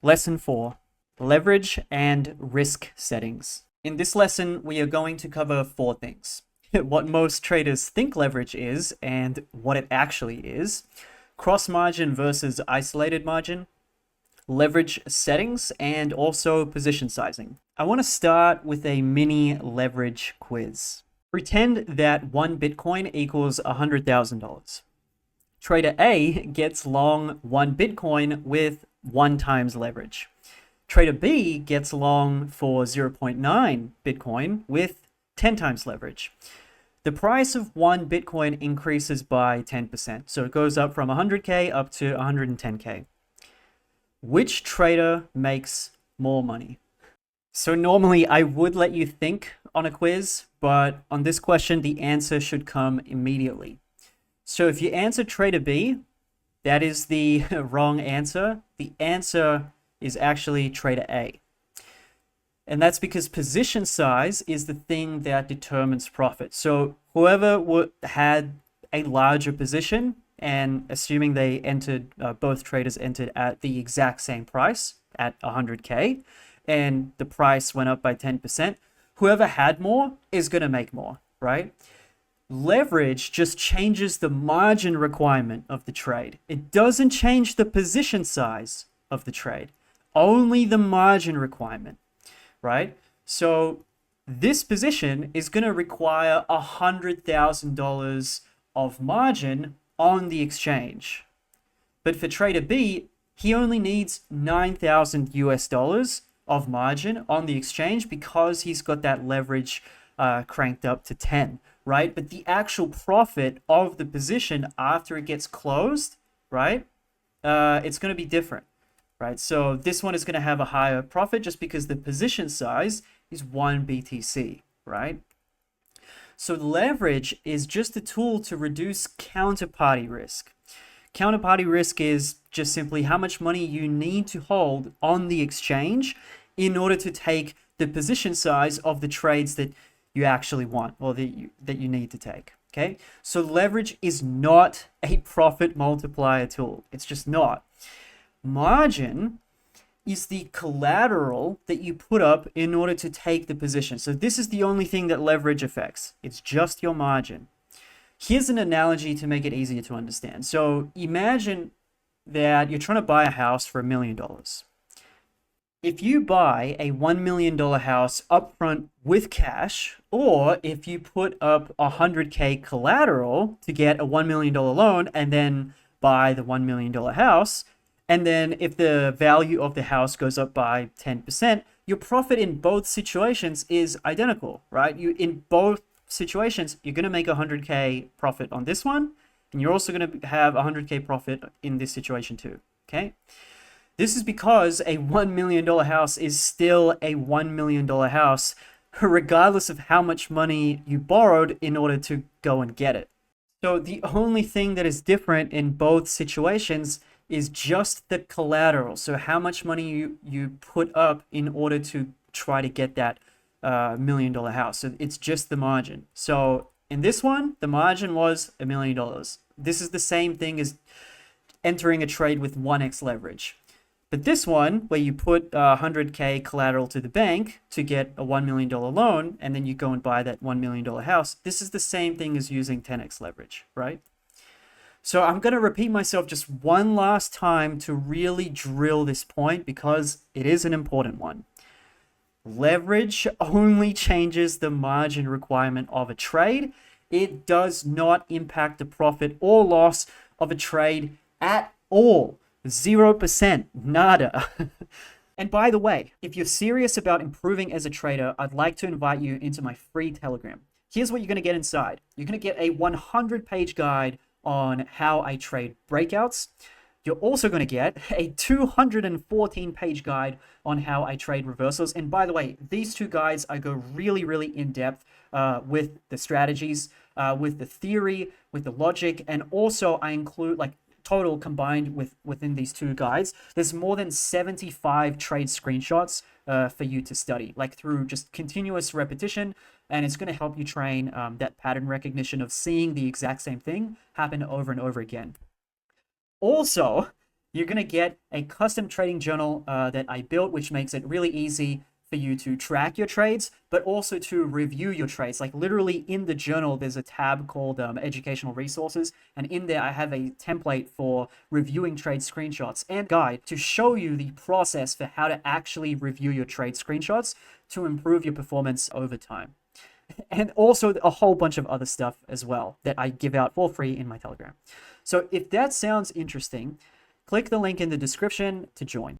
Lesson 4, Leverage and Risk Settings. In this lesson, we are going to cover 4 things. What most traders think leverage is and what it actually is, cross margin versus isolated margin, leverage settings, and also position sizing. I want to start with a mini leverage quiz. Pretend that 1 Bitcoin equals $100,000. Trader A gets long 1 Bitcoin with 1 times leverage. Trader B gets long for 0.9 Bitcoin with 10 times leverage. The price of 1 Bitcoin increases by 10%. So it goes up from 100K up to 110K. Which trader makes more money? So normally I would let you think on a quiz, but on this question, the answer should come immediately. So if you answer Trader B, that is the wrong answer. The answer is actually Trader A. And that's because position size is the thing that determines profit. So whoever had a larger position, and assuming they entered, both traders entered at the exact same price at 100K, and the price went up by 10%, whoever had more is going to make more, right? Leverage just changes the margin requirement of the trade. It doesn't change the position size of the trade, only the margin requirement, right? So this position is going to require $100,000 of margin on the exchange. But for Trader B, he only needs 9,000 US dollars of margin on the exchange because he's got that leverage cranked up to 10. Right? But the actual profit of the position after it gets closed, right? It's going to be different, right? So this one is going to have a higher profit just because the position size is 1 BTC, right? So leverage is just a tool to reduce counterparty risk. Counterparty risk is just simply how much money you need to hold on the exchange in order to take the position size of the trades that you actually want or that you need to take. Okay, so leverage is not a profit multiplier tool. It's just not. Margin is the collateral that you put up in order to take the position. So this is the only thing that leverage affects. It's just your margin. Here's an analogy to make it easier to understand. So imagine that you're trying to buy a house for $1 million. If you buy a $1 million house upfront with cash, or if you put up 100K collateral to get a $1 million loan and then buy the $1 million house, and then if the value of the house goes up by 10%, your profit in both situations is identical, right? In both situations, you're going to make 100K profit on this one, and you're also going to have 100K profit in this situation too, okay? This is because a $1 million house is still a $1 million house, regardless of how much money you borrowed in order to go and get it. So the only thing that is different in both situations is just the collateral. So how much money you put up in order to try to get that $1 million house. So it's just the margin. So in this one, the margin was $1 million. This is the same thing as entering a trade with 1x leverage. But this one, where you put 100K collateral to the bank to get a $1 million loan, and then you go and buy that $1 million house, this is the same thing as using 10x leverage, right? So I'm going to repeat myself just one last time to really drill this point because it is an important one. Leverage only changes the margin requirement of a trade. It does not impact the profit or loss of a trade at all. 0%, nada. And by the way, if you're serious about improving as a trader, I'd like to invite you into my free Telegram. Here's what you're going to get inside. You're going to get a 100-page guide on how I trade breakouts. You're also going to get a 214-page guide on how I trade reversals. And by the way, these two guides, I go really, really in depth with the strategies, with the theory, with the logic, and also I include total combined within these two guides, there's more than 75 trade screenshots for you to study, through just continuous repetition, and it's going to help you train that pattern recognition of seeing the exact same thing happen over and over again. Also, You're going to get a custom trading journal that I built, which makes it really easy for you to track your trades, but also to review your trades. Like literally in the journal, there's a tab called Educational Resources. And in there, I have a template for reviewing trade screenshots and guide to show you the process for how to actually review your trade screenshots to improve your performance over time. And also a whole bunch of other stuff as well that I give out for free in my Telegram. So if that sounds interesting, click the link in the description to join.